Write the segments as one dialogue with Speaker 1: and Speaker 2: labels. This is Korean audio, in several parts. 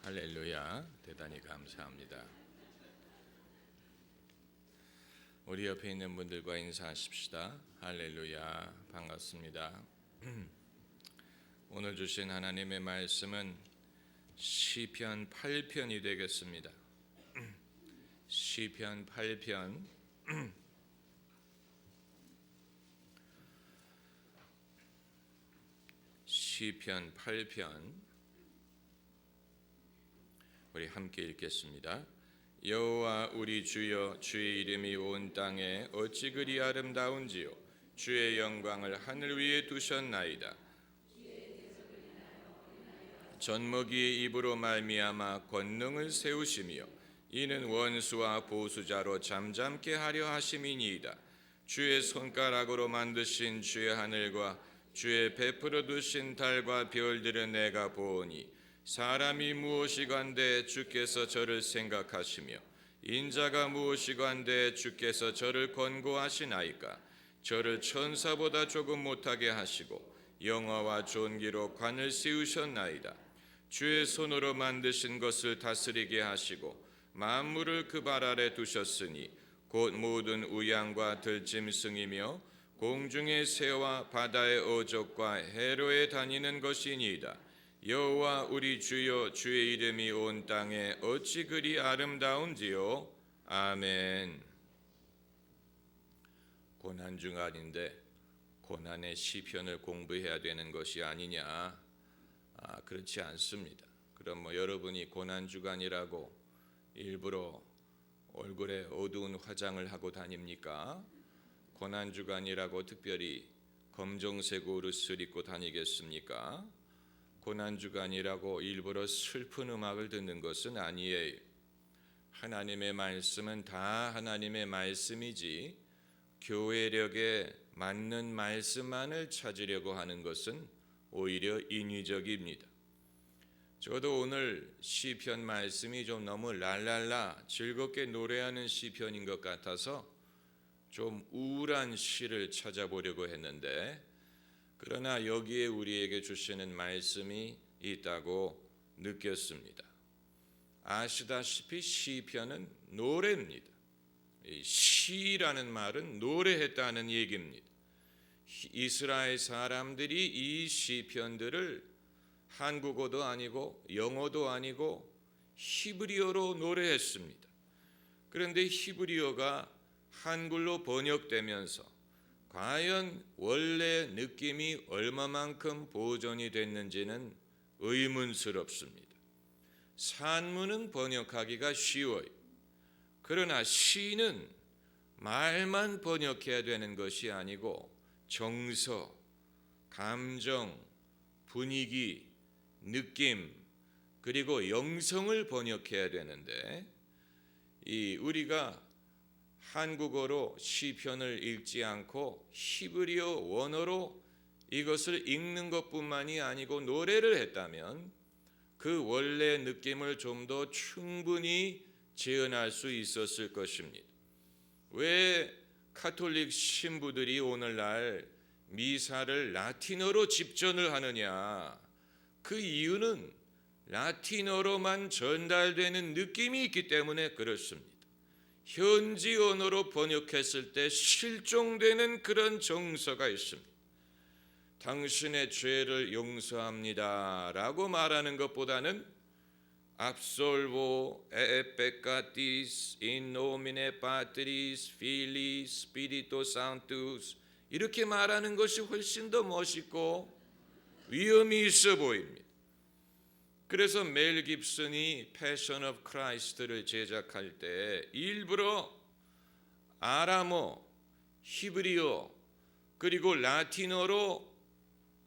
Speaker 1: 할렐루야, 대단히 감사합니다. 우리 옆에 있는 분들과 인사하십시다. 할렐루야, 반갑습니다. 오늘 주신 하나님의 말씀은 시편 8편이 되겠습니다. 시편 8편 시편 8편 우리 함께 읽겠습니다. 여호와 우리 주여, 주의 이름이 온 땅에 어찌 그리 아름다운지요. 주의 영광을 하늘 위에 두셨나이다. 젖먹이의 입으로 말미암아 권능을 세우시며 이는 원수와 보수자로 잠잠게 하려 하심이니이다. 주의 손가락으로 만드신 주의 하늘과 주의 베풀어 두신 달과 별들은 내가 보오니 사람이 무엇이간데 주께서 저를 생각하시며 인자가 무엇이간데 주께서 저를 권고하시나이까. 저를 천사보다 조금 못하게 하시고 영화와 존귀로 관을 씌우셨나이다. 주의 손으로 만드신 것을 다스리게 하시고 만물을 그 발 아래 두셨으니 곧 모든 우양과 들짐승이며 공중의 새와 바다의 어족과 해로에 다니는 것이니이다. 여호와 우리 주여, 주의 이름이 온 땅에 어찌 그리 아름다운지요. 아멘. 고난 중간인데 고난의 시편을 공부해야 되는 것이 아니냐? 그렇지 않습니다. 그럼 여러분이 고난 주간이라고 일부러 얼굴에 어두운 화장을 하고 다닙니까? 고난 주간이라고 특별히 검정색 옷을 입고 다니겠습니까? 고난 주간이라고 일부러 슬픈 음악을 듣는 것은 아니에요. 하나님의 말씀은 다 하나님의 말씀이지 교회력에 맞는 말씀만을 찾으려고 하는 것은 오히려 인위적입니다. 저도 오늘 시편 말씀이 좀 너무 랄랄라 즐겁게 노래하는 시편인 것 같아서 좀 우울한 시를 찾아보려고 했는데, 그러나 여기에 우리에게 주시는 말씀이 있다고 느꼈습니다. 아시다시피 시편은 노래입니다. 시라는 말은 노래했다는 얘기입니다. 이스라엘 사람들이 이 시편들을 한국어도 아니고 영어도 아니고 히브리어로 노래했습니다. 그런데 히브리어가 한글로 번역되면서 과연 원래 느낌이 얼마만큼 보존이 됐는지는 의문스럽습니다. 산문은 번역하기가 쉬워요. 그러나 시는 말만 번역해야 되는 것이 아니고 정서, 감정, 분위기, 느낌, 그리고 영성을 번역해야 되는데, 우리가 한국어로 시편을 읽지 않고 히브리어 원어로 이것을 읽는 것뿐만이 아니고 노래를 했다면 그 원래 느낌을 좀 더 충분히 재현할 수 있었을 것입니다. 왜 가톨릭 신부들이 오늘날 미사를 라틴어로 집전을 하느냐? 그 이유는 라틴어로만 전달되는 느낌이 있기 때문에 그렇습니다. 현지 언어로 번역했을 때 실종되는 그런 정서가 있습니다. 당신의 죄를 용서합니다 라고 말하는 것보다는 Absolvo et peccatis in nomine Patris Filii Spiritus Sanctus 이렇게 말하는 것이 훨씬 더 멋있고 위험이 있어 보입니다. 그래서 멜 깁슨이 패션 오브 크라이스트를 제작할 때 일부러 아람어, 히브리어 그리고 라틴어로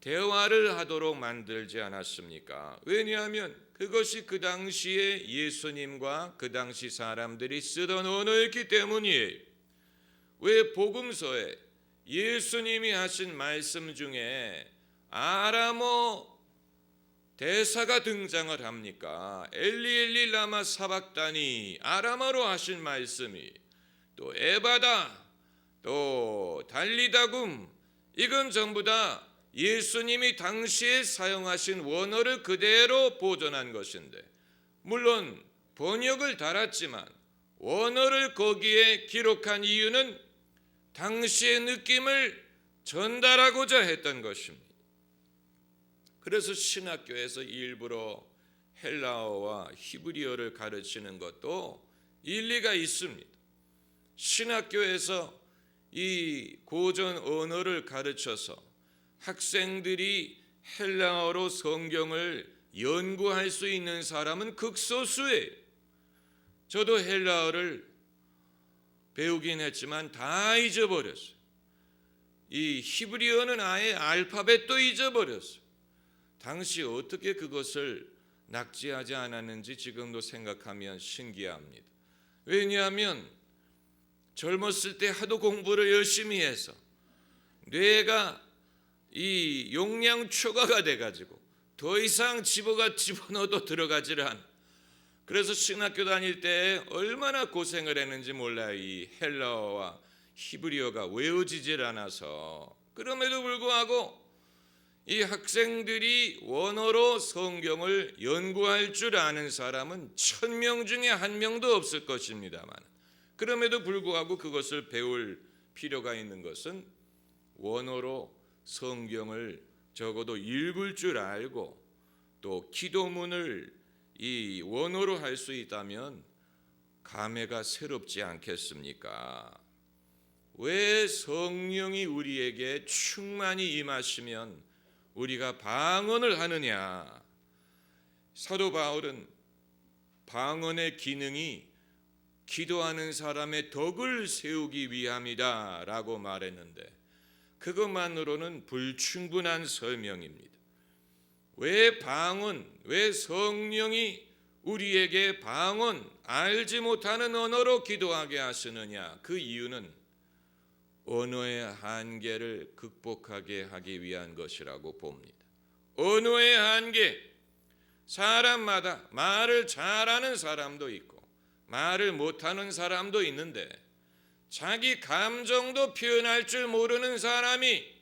Speaker 1: 대화를 하도록 만들지 않았습니까? 왜냐하면 그것이 그 당시에 예수님과 그 당시 사람들이 쓰던 언어였기 때문이에요. 왜 복음서에 예수님이 하신 말씀 중에 아람어 대사가 등장을 합니까? 엘리 엘리 라마 사박다니 아람어로 하신 말씀이, 또 에바다, 또 달리다굼, 이건 전부 다 예수님이 당시에 사용하신 원어를 그대로 보존한 것인데 물론 번역을 달았지만 원어를 거기에 기록한 이유는 당시의 느낌을 전달하고자 했던 것입니다. 그래서 신학교에서 일부러 헬라어와 히브리어를 가르치는 것도 일리가 있습니다. 신학교에서 이 고전 언어를 가르쳐서 학생들이 헬라어로 성경을 연구할 수 있는 사람은 극소수예요. 저도 헬라어를 배우긴 했지만 다 잊어버렸어요. 이 히브리어는 아예 알파벳도 잊어버렸어요. 당시 어떻게 그것을 낙지하지 않았는지 지금도 생각하면 신기합니다. 왜냐하면 젊었을 때 하도 공부를 열심히 해서 뇌가 이 용량 초과가 돼가지고 더 이상 집어넣어도 들어가지를 않아. 그래서 신학교 다닐 때 얼마나 고생을 했는지 몰라요. 이 헬라어와 히브리어가 외워지질 않아서. 그럼에도 불구하고 이 학생들이 원어로 성경을 연구할 줄 아는 사람은 1000명 중에 1명도 없을 것입니다만, 그럼에도 불구하고 그것을 배울 필요가 있는 것은 원어로 성경을 적어도 읽을 줄 알고 또 기도문을 이 원어로 할 수 있다면 감회가 새롭지 않겠습니까? 왜 성령이 우리에게 충만히 임하시면 우리가 방언을 하느냐? 사도 바울은 방언의 기능이 기도하는 사람의 덕을 세우기 위함이다 라고 말했는데, 그것만으로는 불충분한 설명입니다. 왜 성령이 우리에게 방언, 알지 못하는 언어로 기도하게 하시느냐? 그 이유는 언어의 한계를 극복하게 하기 위한 것이라고 봅니다. 언어의 한계, 사람마다 말을 잘하는 사람도 있고 말을 못하는 사람도 있는데, 자기 감정도 표현할 줄 모르는 사람이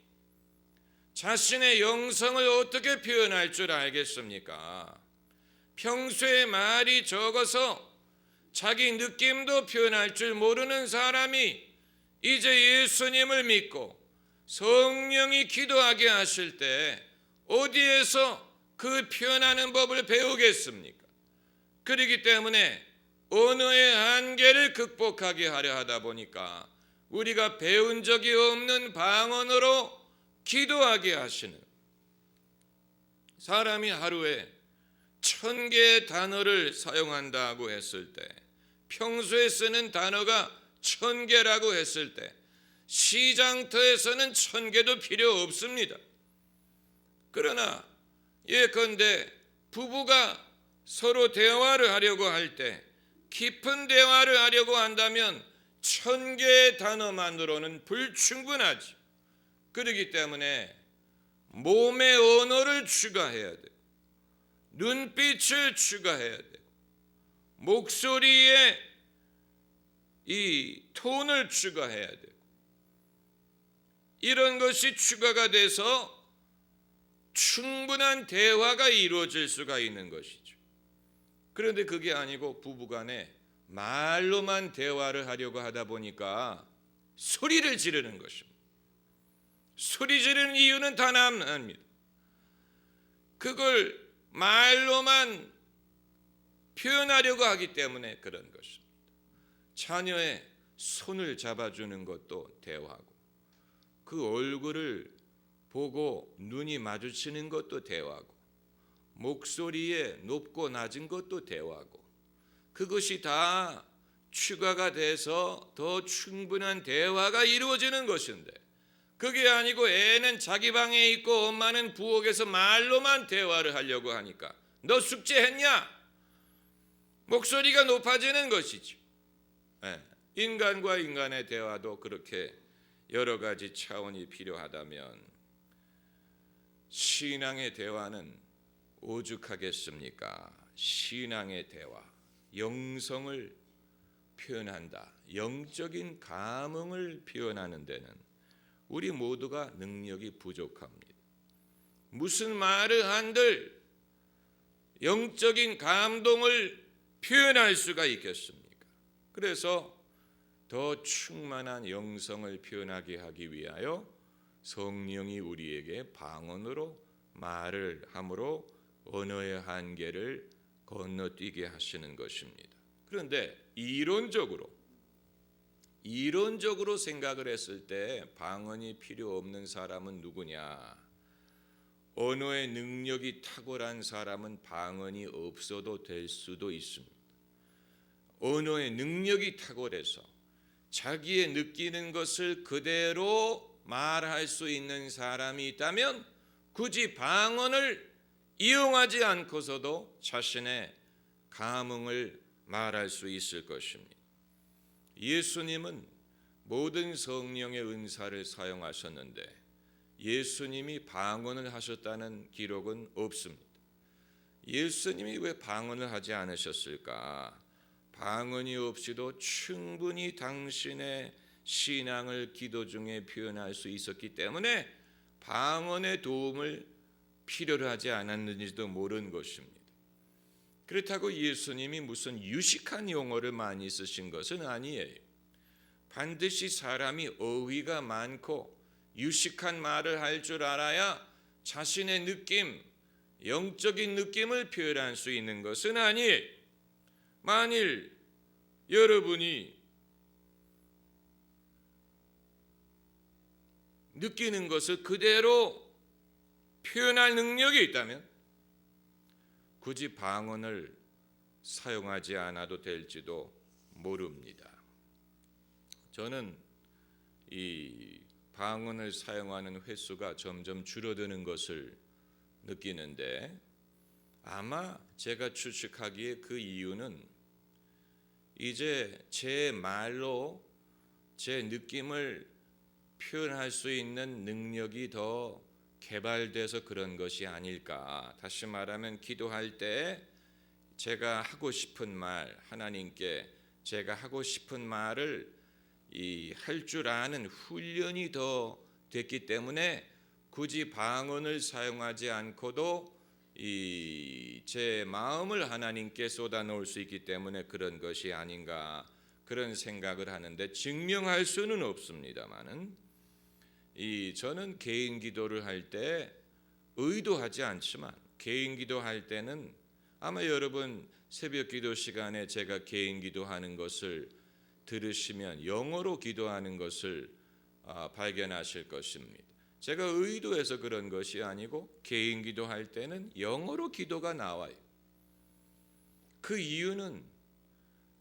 Speaker 1: 자신의 영성을 어떻게 표현할 줄 알겠습니까? 평소에 말이 적어서 자기 느낌도 표현할 줄 모르는 사람이 이제 예수님을 믿고 성령이 기도하게 하실 때 어디에서 그 표현하는 법을 배우겠습니까? 그렇기 때문에 언어의 한계를 극복하게 하려 하다 보니까 우리가 배운 적이 없는 방언으로 기도하게 하시는, 사람이 하루에 1000개의 단어를 사용한다고 했을 때, 평소에 쓰는 단어가 1000개라고 했을 때 시장터에서는 1000개도 필요 없습니다. 그러나 예컨대 부부가 서로 대화를 하려고 할 때, 깊은 대화를 하려고 한다면 1000개의 단어만으로는 불충분하지. 그렇기 때문에 몸의 언어를 추가해야 돼. 눈빛을 추가해야 돼. 목소리에 이 톤을 추가해야 돼. 이런 것이 추가가 돼서 충분한 대화가 이루어질 수가 있는 것이죠. 그런데 그게 아니고 부부간에 말로만 대화를 하려고 하다 보니까 소리를 지르는 것입니다. 소리 지르는 이유는 단 하나입니다. 그걸 말로만 표현하려고 하기 때문에 그런 것입니다. 자녀의 손을 잡아주는 것도 대화고, 그 얼굴을 보고 눈이 마주치는 것도 대화고, 목소리에 높고 낮은 것도 대화고, 그것이 다 추가가 돼서 더 충분한 대화가 이루어지는 것인데, 그게 아니고 애는 자기 방에 있고 엄마는 부엌에서 말로만 대화를 하려고 하니까 너 숙제했냐? 목소리가 높아지는 것이죠. 인간과 인간의 대화도 그렇게 여러 가지 차원이 필요하다면 신앙의 대화는 오죽하겠습니까? 신앙의 대화, 영성을 표현한다, 영적인 감흥을 표현하는 데는 우리 모두가 능력이 부족합니다. 무슨 말을 한들 영적인 감동을 표현할 수가 있겠습니까? 그래서 더 충만한 영성을 표현하게 하기 위하여 성령이 우리에게 방언으로 말을 함으로 언어의 한계를 건너뛰게 하시는 것입니다. 그런데 이론적으로 생각을 했을 때 방언이 필요 없는 사람은 누구냐? 언어의 능력이 탁월한 사람은 방언이 없어도 될 수도 있습니다. 언어의 능력이 탁월해서 자기의 느끼는 것을 그대로 말할 수 있는 사람이 있다면 굳이 방언을 이용하지 않고서도 자신의 감흥을 말할 수 있을 것입니다. 예수님은 모든 성령의 은사를 사용하셨는데 예수님이 방언을 하셨다는 기록은 없습니다. 예수님이 왜 방언을 하지 않으셨을까? 방언이 없이도 충분히 당신의 신앙을 기도 중에 표현할 수 있었기 때문에 방언의 도움을 필요로 하지 않았는지도 모르는 것입니다. 그렇다고 예수님이 무슨 유식한 용어를 많이 쓰신 것은 아니에요. 반드시 사람이 어휘가 많고 유식한 말을 할 줄 알아야 자신의 느낌, 영적인 느낌을 표현할 수 있는 것은 아니에요. 만일 여러분이 느끼는 것을 그대로 표현할 능력이 있다면 굳이 방언을 사용하지 않아도 될지도 모릅니다. 저는 이 방언을 사용하는 횟수가 점점 줄어드는 것을 느끼는데 아마 제가 추측하기에 그 이유는 이제 제 말로 제 느낌을 표현할 수 있는 능력이 더 개발돼서 그런 것이 아닐까. 다시 말하면 기도할 때 제가 하고 싶은 말, 하나님께 제가 하고 싶은 말을 할 줄 아는 훈련이 더 됐기 때문에 굳이 방언을 사용하지 않고도 제 마음을 하나님께 쏟아놓을 수 있기 때문에 그런 것이 아닌가 그런 생각을 하는데 증명할 수는 없습니다만은 저는 개인 기도를 할 때 의도하지 않지만 개인 기도할 때는 아마 여러분 새벽 기도 시간에 제가 개인 기도하는 것을 들으시면 영어로 기도하는 것을 발견하실 것입니다. 제가 의도해서 그런 것이 아니고 개인 기도할 때는 영어로 기도가 나와요. 그 이유는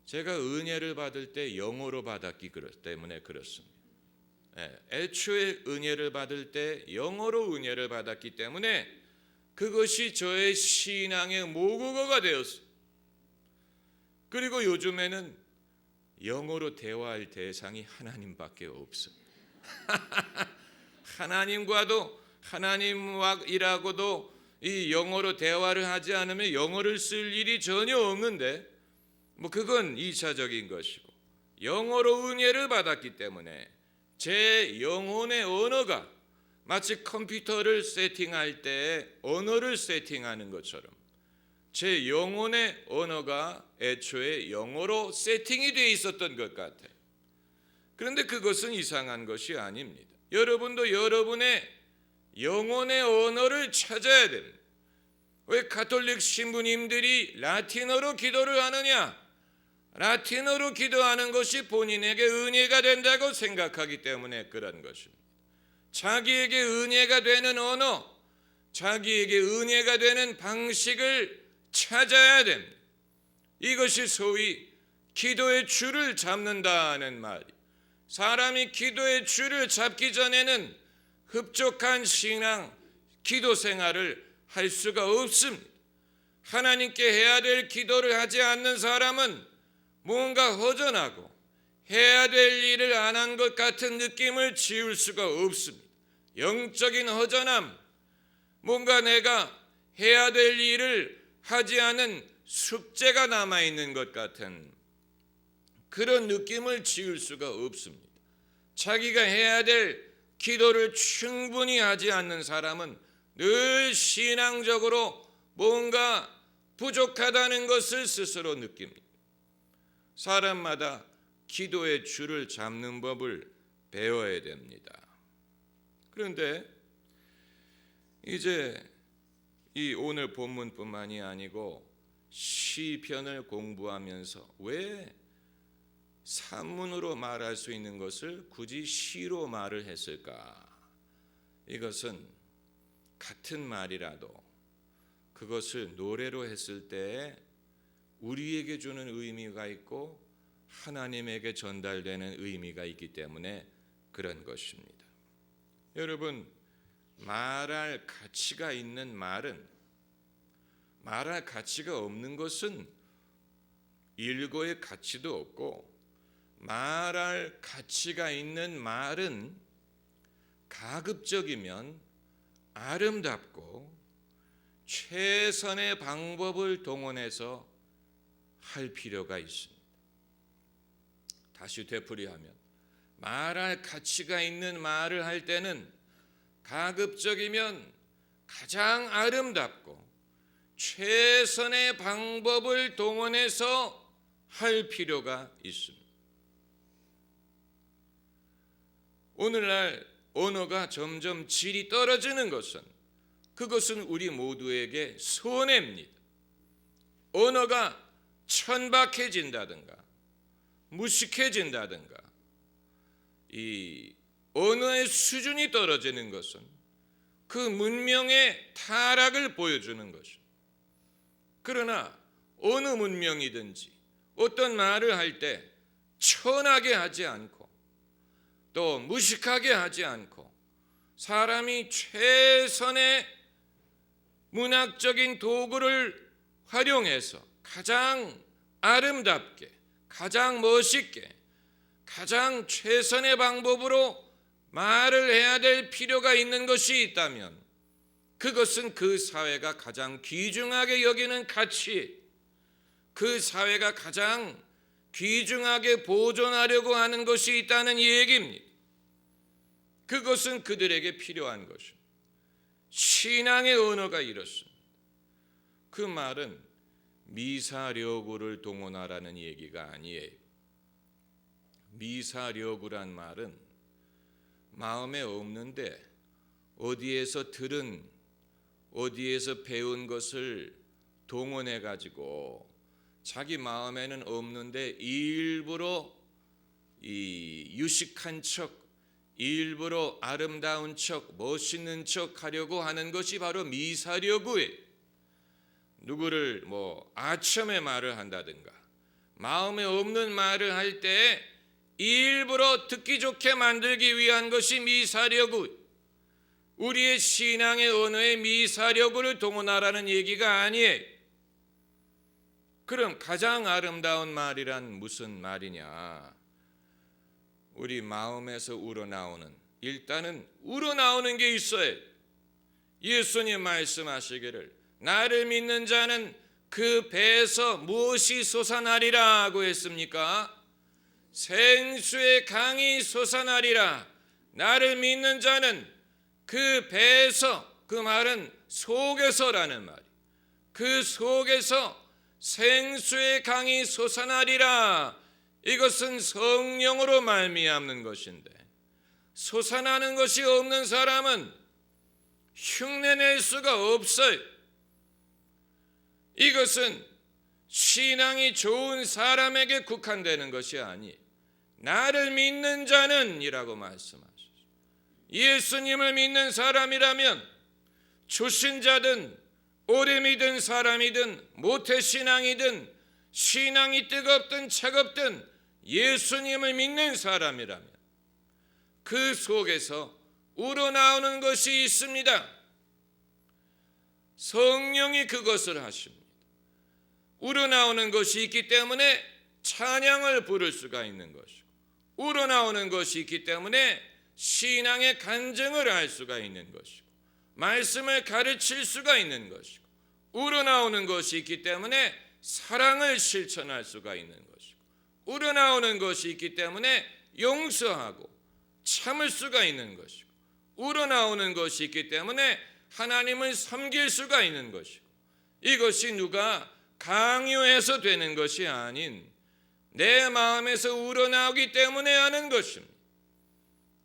Speaker 1: 제가 은혜를 받을 때 영어로 받았기 때문에 그렇습니다. 애초에 은혜를 받을 때 영어로 은혜를 받았기 때문에 그것이 저의 신앙의 모국어가 되었어요. 그리고 요즘에는 영어로 대화할 대상이 하나님밖에 없어요. 하나님이라고도 이 영어로 대화를 하지 않으면 영어를 쓸 일이 전혀 없는데 그건 2차적인 것이고 영어로 은혜를 받았기 때문에 제 영혼의 언어가 마치 컴퓨터를 세팅할 때 언어를 세팅하는 것처럼 제 영혼의 언어가 애초에 영어로 세팅이 되어 있었던 것 같아요. 그런데 그것은 이상한 것이 아닙니다. 여러분도 여러분의 영혼의 언어를 찾아야 됩니다. 왜 가톨릭 신부님들이 라틴어로 기도를 하느냐? 라틴어로 기도하는 것이 본인에게 은혜가 된다고 생각하기 때문에 그런 것입니다. 자기에게 은혜가 되는 언어, 자기에게 은혜가 되는 방식을 찾아야 됩니다. 이것이 소위 기도의 줄을 잡는다는 말이에요. 사람이 기도의 줄을 잡기 전에는 흡족한 신앙, 기도 생활을 할 수가 없습니다. 하나님께 해야 될 기도를 하지 않는 사람은 뭔가 허전하고 해야 될 일을 안 한 것 같은 느낌을 지울 수가 없습니다. 영적인 허전함, 뭔가 내가 해야 될 일을 하지 않은 숙제가 남아있는 것 같은 그런 느낌을 지울 수가 없습니다. 자기가 해야 될 기도를 충분히 하지 않는 사람은 늘 신앙적으로 뭔가 부족하다는 것을 스스로 느낍니다. 사람마다 기도의 줄을 잡는 법을 배워야 됩니다. 그런데 이제 이 오늘 본문뿐만이 아니고 시편을 공부하면서 왜 산문으로 말할 수 있는 것을 굳이 시로 말을 했을까? 이것은 같은 말이라도 그것을 노래로 했을 때 우리에게 주는 의미가 있고 하나님에게 전달되는 의미가 있기 때문에 그런 것입니다. 여러분, 말할 가치가 있는 말은, 말할 가치가 없는 것은 일고의 가치도 없고, 말할 가치가 있는 말은 가급적이면 아름답고 최선의 방법을 동원해서 할 필요가 있습니다. 다시 되풀이하면 말할 가치가 있는 말을 할 때는 가급적이면 가장 아름답고 최선의 방법을 동원해서 할 필요가 있습니다. 오늘날 언어가 점점 질이 떨어지는 것은 그것은 우리 모두에게 손해입니다. 언어가 천박해진다든가 무식해진다든가 이 언어의 수준이 떨어지는 것은 그 문명의 타락을 보여주는 것입니다. 그러나 어느 문명이든지 어떤 말을 할 때 천하게 하지 않고 또 무식하게 하지 않고 사람이 최선의 문학적인 도구를 활용해서 가장 아름답게, 가장 멋있게, 가장 최선의 방법으로 말을 해야 될 필요가 있는 것이 있다면 그것은 그 사회가 가장 귀중하게 여기는 가치, 그 사회가 가장 귀중하게 보존하려고 하는 것이 있다는 얘기입니다. 그것은 그들에게 필요한 것입니다. 신앙의 언어가 이렇습니다. 그 말은 미사려구를 동원하라는 얘기가 아니에요. 미사려구란 말은 마음에 없는데 어디에서 들은, 어디에서 배운 것을 동원해 가지고 자기 마음에는 없는데 일부러 이 유식한 척, 일부러 아름다운 척, 멋있는 척 하려고 하는 것이 바로 미사려구예요. 누구를 아첨의 말을 한다든가 마음에 없는 말을 할 때 일부러 듣기 좋게 만들기 위한 것이 미사려구. 우리의 신앙의 언어에 미사려구를 동원하라는 얘기가 아니에요. 그럼 가장 아름다운 말이란 무슨 말이냐? 우리 마음에서 우러나오는, 일단은 우러나오는 게 있어요. 예수님 말씀하시기를 나를 믿는 자는 그 배에서 무엇이 솟아나리라고 했습니까? 생수의 강이 솟아나리라. 나를 믿는 자는 그 배에서, 그 말은 속에서라는 말이, 그 속에서 생수의 강이 솟아나리라. 이것은 성령으로 말미암는 것인데 솟아나는 것이 없는 사람은 흉내낼 수가 없어요. 이것은 신앙이 좋은 사람에게 국한되는 것이 아니에요. 나를 믿는 자는 이라고 말씀하셨어요. 예수님을 믿는 사람이라면 초신자든 오래 믿은 사람이든 모태신앙이든 신앙이 뜨겁든 차갑든 예수님을 믿는 사람이라면 그 속에서 우러나오는 것이 있습니다. 성령이 그것을 하십니다. 우러나오는 것이 있기 때문에 찬양을 부를 수가 있는 것이고, 우러나오는 것이 있기 때문에 신앙의 간증을 할 수가 있는 것이고, 말씀을 가르칠 수가 있는 것이고, 우러나오는 것이 있기 때문에 사랑을 실천할 수가 있는 것이고, 우러나오는 것이 있기 때문에 용서하고 참을 수가 있는 것이고, 우러나오는 것이 있기 때문에 하나님을 섬길 수가 있는 것이고, 이것이 누가 강요해서 되는 것이 아닌 내 마음에서 우러나오기 때문에 하는 것입니다.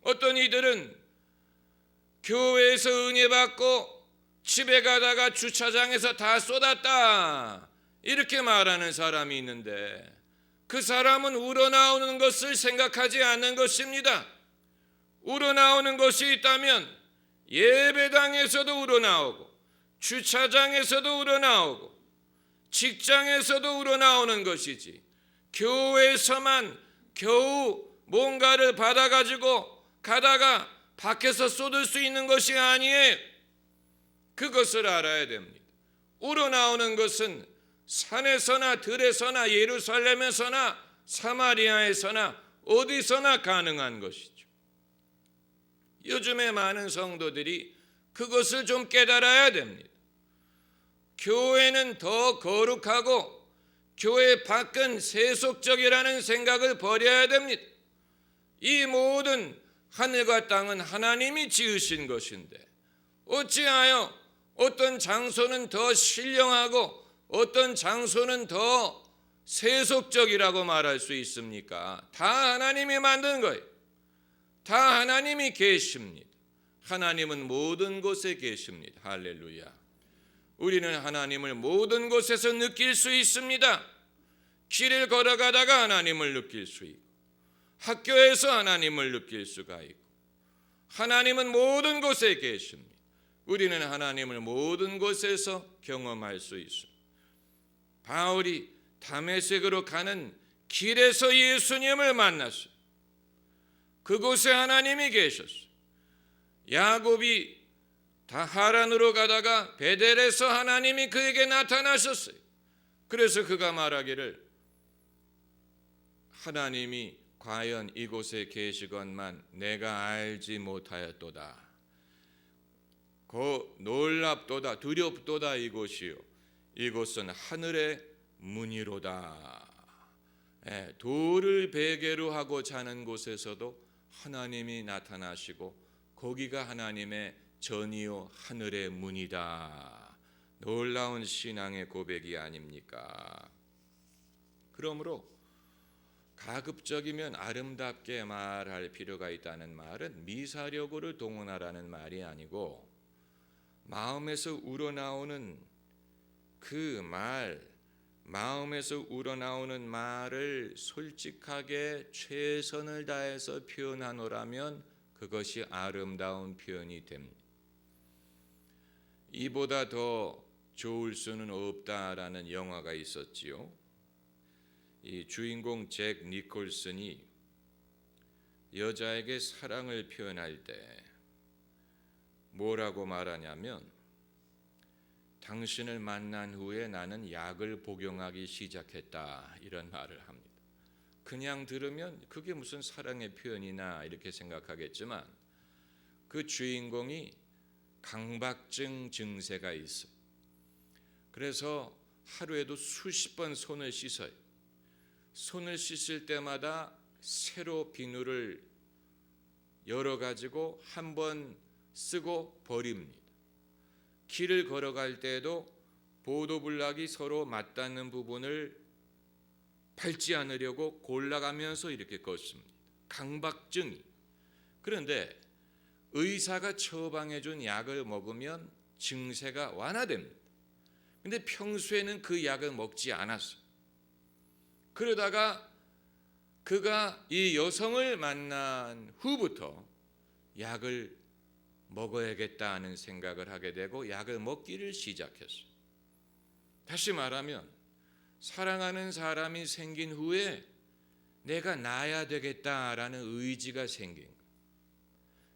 Speaker 1: 어떤 이들은 교회에서 은혜 받고 집에 가다가 주차장에서 다 쏟았다 이렇게 말하는 사람이 있는데 그 사람은 우러나오는 것을 생각하지 않는 것입니다. 우러나오는 것이 있다면 예배당에서도 우러나오고 주차장에서도 우러나오고 직장에서도 우러나오는 것이지 교회에서만 겨우 뭔가를 받아가지고 가다가 밖에서 쏟을 수 있는 것이 아니에요. 그것을 알아야 됩니다. 우러나오는 것은 산에서나 들에서나 예루살렘에서나 사마리아에서나 어디서나 가능한 것이죠. 요즘에 많은 성도들이 그것을 좀 깨달아야 됩니다. 교회는 더 거룩하고 교회 밖은 세속적이라는 생각을 버려야 됩니다. 이 모든 하늘과 땅은 하나님이 지으신 것인데 어찌하여 어떤 장소는 더 신령하고 어떤 장소는 더 세속적이라고 말할 수 있습니까? 다 하나님이 만든 거예요. 다 하나님이 계십니다. 하나님은 모든 곳에 계십니다. 할렐루야. 우리는 하나님을 모든 곳에서 느낄 수 있습니다. 길을 걸어가다가 하나님을 느낄 수 있고 학교에서 하나님을 느낄 수가 있고 하나님은 모든 곳에 계십니다. 우리는 하나님을 모든 곳에서 경험할 수 있습니다. 바울이 다메섹으로 가는 길에서 예수님을 만났어요. 그곳에 하나님이 계셨어요. 야곱이 하란으로 가다가 베델에서 하나님이 그에게 나타나셨어요. 그래서 그가 말하기를 하나님이 과연 이곳에 계시건만 내가 알지 못하였도다. 놀랍도다 두렵도다 이곳이요 이곳은 하늘의 문이로다. 돌을 베개로 하고 자는 곳에서도 하나님이 나타나시고 거기가 하나님의 전이요 하늘의 문이다. 놀라운 신앙의 고백이 아닙니까? 그러므로 가급적이면 아름답게 말할 필요가 있다는 말은 미사력을 동원하라는 말이 아니고 마음에서 우러나오는 그 말, 마음에서 우러나오는 말을 솔직하게 최선을 다해서 표현하노라면 그것이 아름다운 표현이 됩니다. 이보다 더 좋을 수는 없다라는 영화가 있었지요. 이 주인공 잭 니콜슨이 여자에게 사랑을 표현할 때 뭐라고 말하냐면 당신을 만난 후에 나는 약을 복용하기 시작했다 이런 말을 합니다. 그냥 들으면 그게 무슨 사랑의 표현이나 이렇게 생각하겠지만 그 주인공이 강박증 증세가 있어요. 그래서 하루에도 수십 번 손을 씻어요. 손을 씻을 때마다 새로 비누를 열어가지고 한 번 쓰고 버립니다. 길을 걸어갈 때에도 보도블락이 서로 맞닿는 부분을 밟지 않으려고 골라가면서 이렇게 걷습니다. 강박증이. 그런데 의사가 처방해준 약을 먹으면 증세가 완화됩니다. 근데 평소에는 그 약을 먹지 않았어요. 그러다가 그가 이 여성을 만난 후부터 약을 먹어야겠다 하는 생각을 하게 되고 약을 먹기를 시작했어요. 다시 말하면 사랑하는 사람이 생긴 후에 내가 나야 되겠다라는 의지가 생긴 거예요.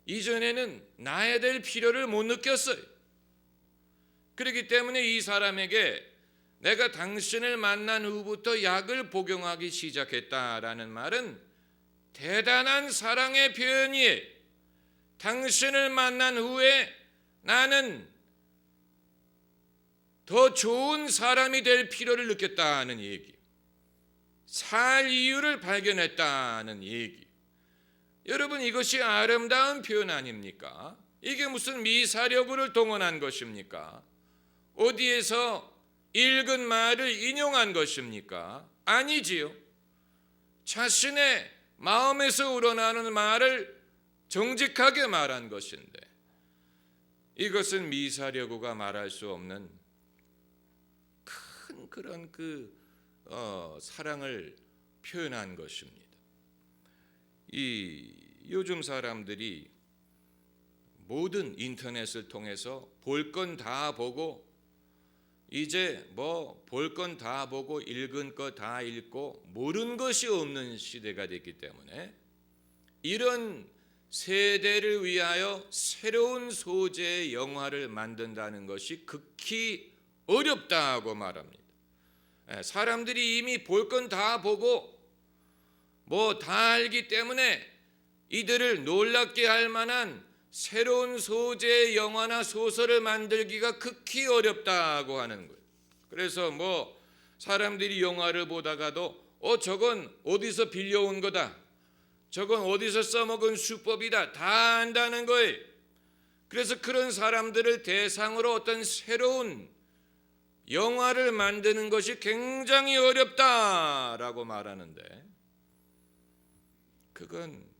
Speaker 1: 이전에는 나야 될 필요를 못 느꼈어요. 그렇기 때문에 이 사람에게 내가 당신을 만난 후부터 약을 복용하기 시작했다라는 말은 대단한 사랑의 표현이에요. 당신을 만난 후에 나는 더 좋은 사람이 될 필요를 느꼈다는 얘기, 살 이유를 발견했다는 얘기. 여러분 이것이 아름다운 표현 아닙니까? 이게 무슨 미사력을 동원한 것입니까? 어디에서 읽은 말을 인용한 것입니까? 아니지요. 자신의 마음에서 우러나는 말을 정직하게 말한 것인데, 이것은 미사려구가 말할 수 없는 큰 그런 사랑을 표현한 것입니다. 이 요즘 사람들이 모든 인터넷을 통해서 볼 건 다 보고, 이제 볼 건 다 보고 읽은 거 다 읽고 모르는 것이 없는 시대가 됐기 때문에 이런 세대를 위하여 새로운 소재의 영화를 만든다는 것이 극히 어렵다고 말합니다. 사람들이 이미 볼 건 다 보고 다 알기 때문에 이들을 놀랍게 할 만한 새로운 소재의 영화나 소설을 만들기가 극히 어렵다고 하는 거예요. 그래서 사람들이 영화를 보다가도 저건 어디서 빌려온 거다, 저건 어디서 써먹은 수법이다, 다 안다는 거예요. 그래서 그런 사람들을 대상으로 어떤 새로운 영화를 만드는 것이 굉장히 어렵다라고 말하는데, 그건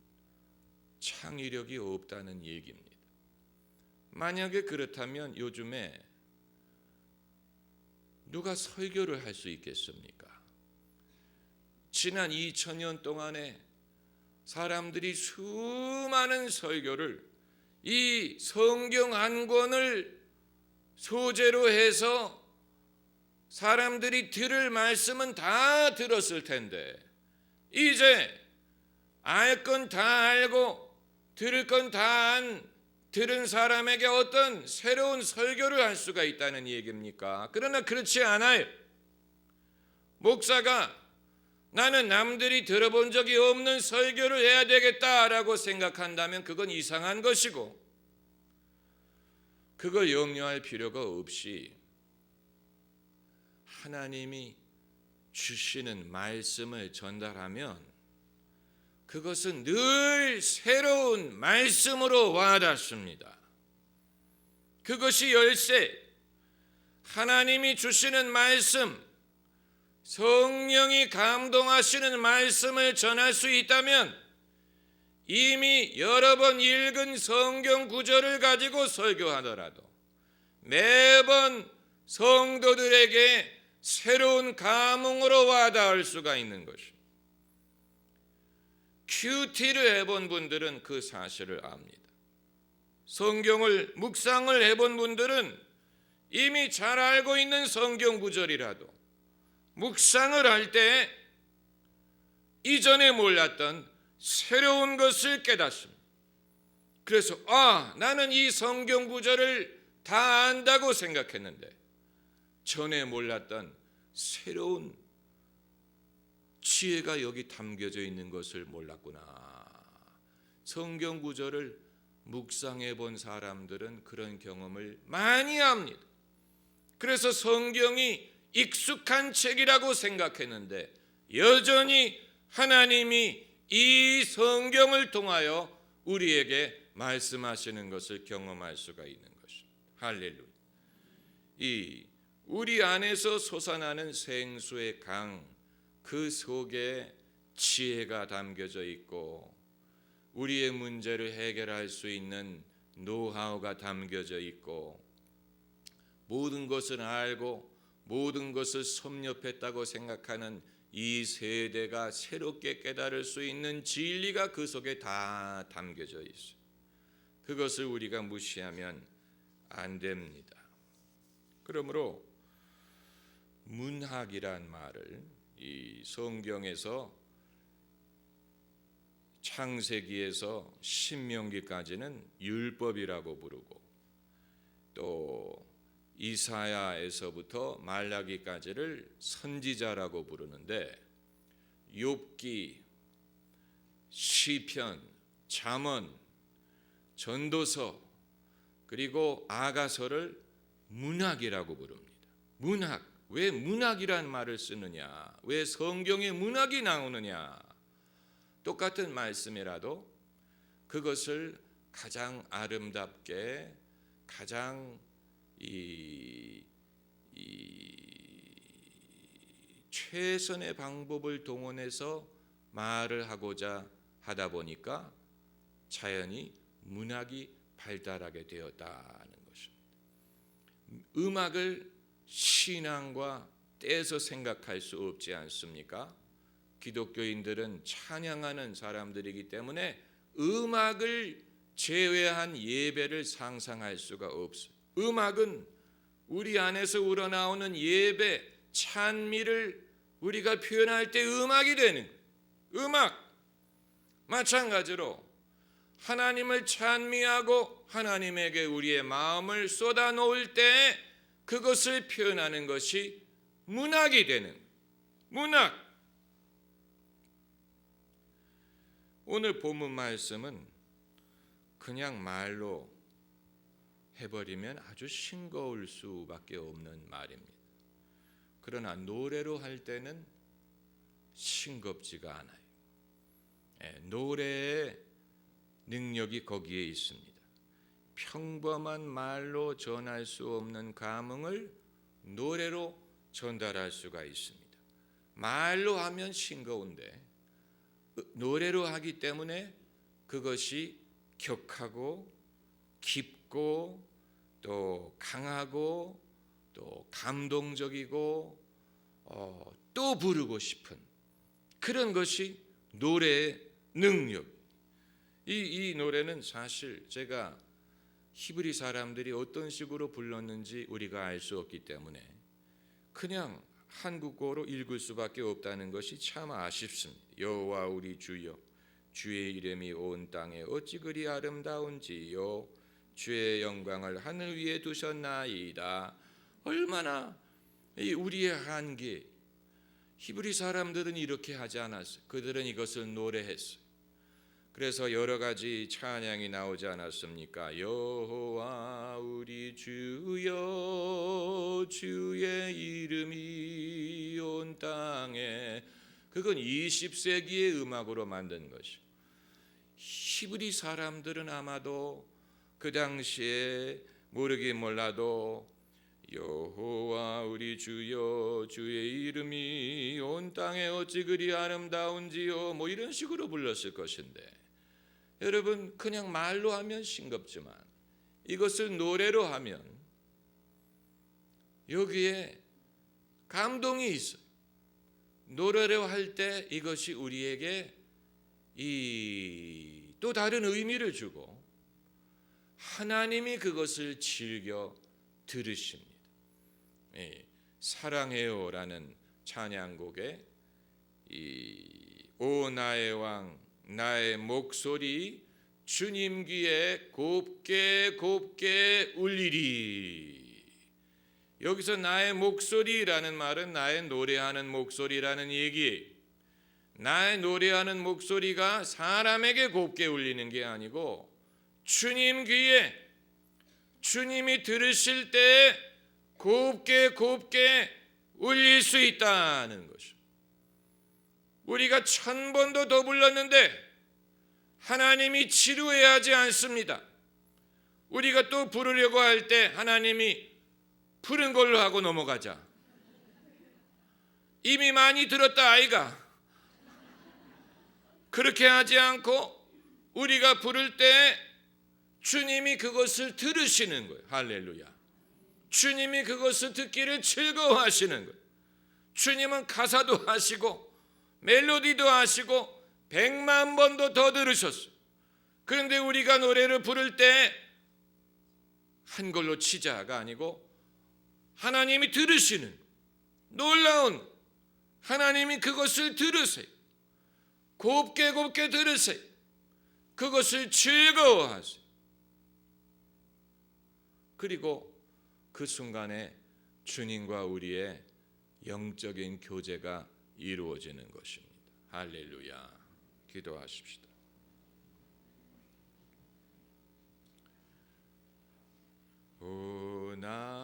Speaker 1: 창의력이 없다는 얘기입니다. 만약에 그렇다면 요즘에 누가 설교를 할 수 있겠습니까? 지난 2000년 동안에 사람들이 수많은 설교를 이 성경 한 권을 소재로 해서 사람들이 들을 말씀은 다 들었을 텐데, 이제 알 건 다 알고 들을 건 다 들은 사람에게 어떤 새로운 설교를 할 수가 있다는 얘기입니까? 그러나 그렇지 않아요. 목사가 나는 남들이 들어본 적이 없는 설교를 해야 되겠다라고 생각한다면 그건 이상한 것이고, 그걸 염려할 필요가 없이 하나님이 주시는 말씀을 전달하면 그것은 늘 새로운 말씀으로 와닿습니다. 그것이 열쇠. 하나님이 주시는 말씀, 성령이 감동하시는 말씀을 전할 수 있다면 이미 여러 번 읽은 성경 구절을 가지고 설교하더라도 매번 성도들에게 새로운 감흥으로 와닿을 수가 있는 것입니다. 큐티를 해본 분들은 그 사실을 압니다. 성경을 묵상을 해본 분들은 이미 잘 알고 있는 성경 구절이라도 묵상을 할 때 이전에 몰랐던 새로운 것을 깨닫습니다. 그래서 나는 이 성경 구절을 다 안다고 생각했는데 전에 몰랐던 새로운 지혜가 여기 담겨져 있는 것을 몰랐구나. 성경 구절을 묵상해 본 사람들은 그런 경험을 많이 합니다. 그래서 성경이 익숙한 책이라고 생각했는데 여전히 하나님이 이 성경을 통하여 우리에게 말씀하시는 것을 경험할 수가 있는 것입니다. 할렐루야. 이 우리 안에서 솟아나는 생수의 강, 그 속에 지혜가 담겨져 있고 우리의 문제를 해결할 수 있는 노하우가 담겨져 있고 모든 것을 알고 모든 것을 섭렵했다고 생각하는 이 세대가 새롭게 깨달을 수 있는 진리가 그 속에 다 담겨져 있어요. 그것을 우리가 무시하면 안 됩니다. 그러므로 문학이란 말을 이 성경에서 창세기에서 신명기까지는 율법이라고 부르고 또 이사야에서부터 말라기까지를 선지자라고 부르는데 욥기, 시편, 잠언, 전도서 그리고 아가서를 문학이라고 부릅니다. 문학. 왜 문학이란 말을 쓰느냐? 왜 성경에 문학이 나오느냐? 똑같은 말씀이라도 그것을 가장 아름답게 가장 최선의 방법을 동원해서 말을 하고자 하다 보니까 자연히 문학이 발달하게 되었다는 것입니다. 음악을 신앙과 떼서 생각할 수 없지 않습니까? 기독교인들은 찬양하는 사람들이기 때문에 음악을 제외한 예배를 상상할 수가 없어요. 음악은 우리 안에서 우러나오는 예배, 찬미를 우리가 표현할 때 음악이 되는 거예요. 음악. 마찬가지로 하나님을 찬미하고 하나님에게 우리의 마음을 쏟아놓을 때 그것을 표현하는 것이 문학이 되는 거예요. 문학. 오늘 본문 말씀은 그냥 말로 해버리면 아주 싱거울 수밖에 없는 말입니다. 그러나 노래로 할 때는 싱겁지가 않아요. 노래의 능력이 거기에 있습니다. 평범한 말로 전할 수 없는 감흥을 노래로 전달할 수가 있습니다. 말로 하면 싱거운데 노래로 하기 때문에 그것이 격하고 깊고 또 강하고 또 감동적이고 또 부르고 싶은 그런 것이 노래의 능력. 이 노래는 사실 제가 히브리 사람들이 어떤 식으로 불렀는지 우리가 알 수 없기 때문에 그냥 한국어로 읽을 수밖에 없다는 것이 참 아쉽습니다. 여호와 우리 주여, 주의 이름이 온 땅에 어찌 그리 아름다운지요. 주의 영광을 하늘 위에 두셨나이다. 얼마나 우리의 한계. 히브리 사람들은 이렇게 하지 않았어요. 그들은 이것을 노래했어요. 그래서 여러 가지 찬양이 나오지 않았습니까? 여호와 우리 주여, 주의 이름이 온 땅에. 그건 20세기의 음악으로 만든 것이요. 히브리 사람들은 아마도 그 당시에 모르긴 몰라도 여호와 우리 주여, 주의 이름이 온 땅에 어찌 그리 아름다운지요, 뭐 이런 식으로 불렀을 것인데, 여러분 그냥 말로 하면 싱겁지만 이것을 노래로 하면 여기에 감동이 있어요. 노래로 할 때 이것이 우리에게 또 다른 의미를 주고 하나님이 그것을 즐겨 들으십니다. 사랑해요라는 찬양곡에 오 나의 왕 나의 목소리 주님 귀에 곱게 곱게 울리리. 여기서 나의 목소리라는 말은 나의 노래하는 목소리라는 얘기예요. 나의 노래하는 목소리가 사람에게 곱게 울리는 게 아니고 주님 귀에, 주님이 들으실 때 곱게 곱게 울릴 수 있다는 것이죠. 우리가 1000번도 더 불렀는데 하나님이 지루해하지 않습니다. 우리가 또 부르려고 할 때 하나님이 부른 걸로 하고 넘어가자. 이미 많이 들었다 아이가. 그렇게 하지 않고 우리가 부를 때 주님이 그것을 들으시는 거예요. 할렐루야. 주님이 그것을 듣기를 즐거워하시는 거예요. 주님은 가사도 하시고 멜로디도 하시고 100만 번도 더 들으셨어요. 그런데 우리가 노래를 부를 때 한 걸로 치자가 아니고 하나님이 들으시는, 놀라운 하나님이 그것을 들으세요. 곱게 곱게 들으세요. 그것을 즐거워하세요. 그리고 그 순간에 주님과 우리의 영적인 교제가 이루어지는 것입니다. 할렐루야. 기도하십시다. 오 나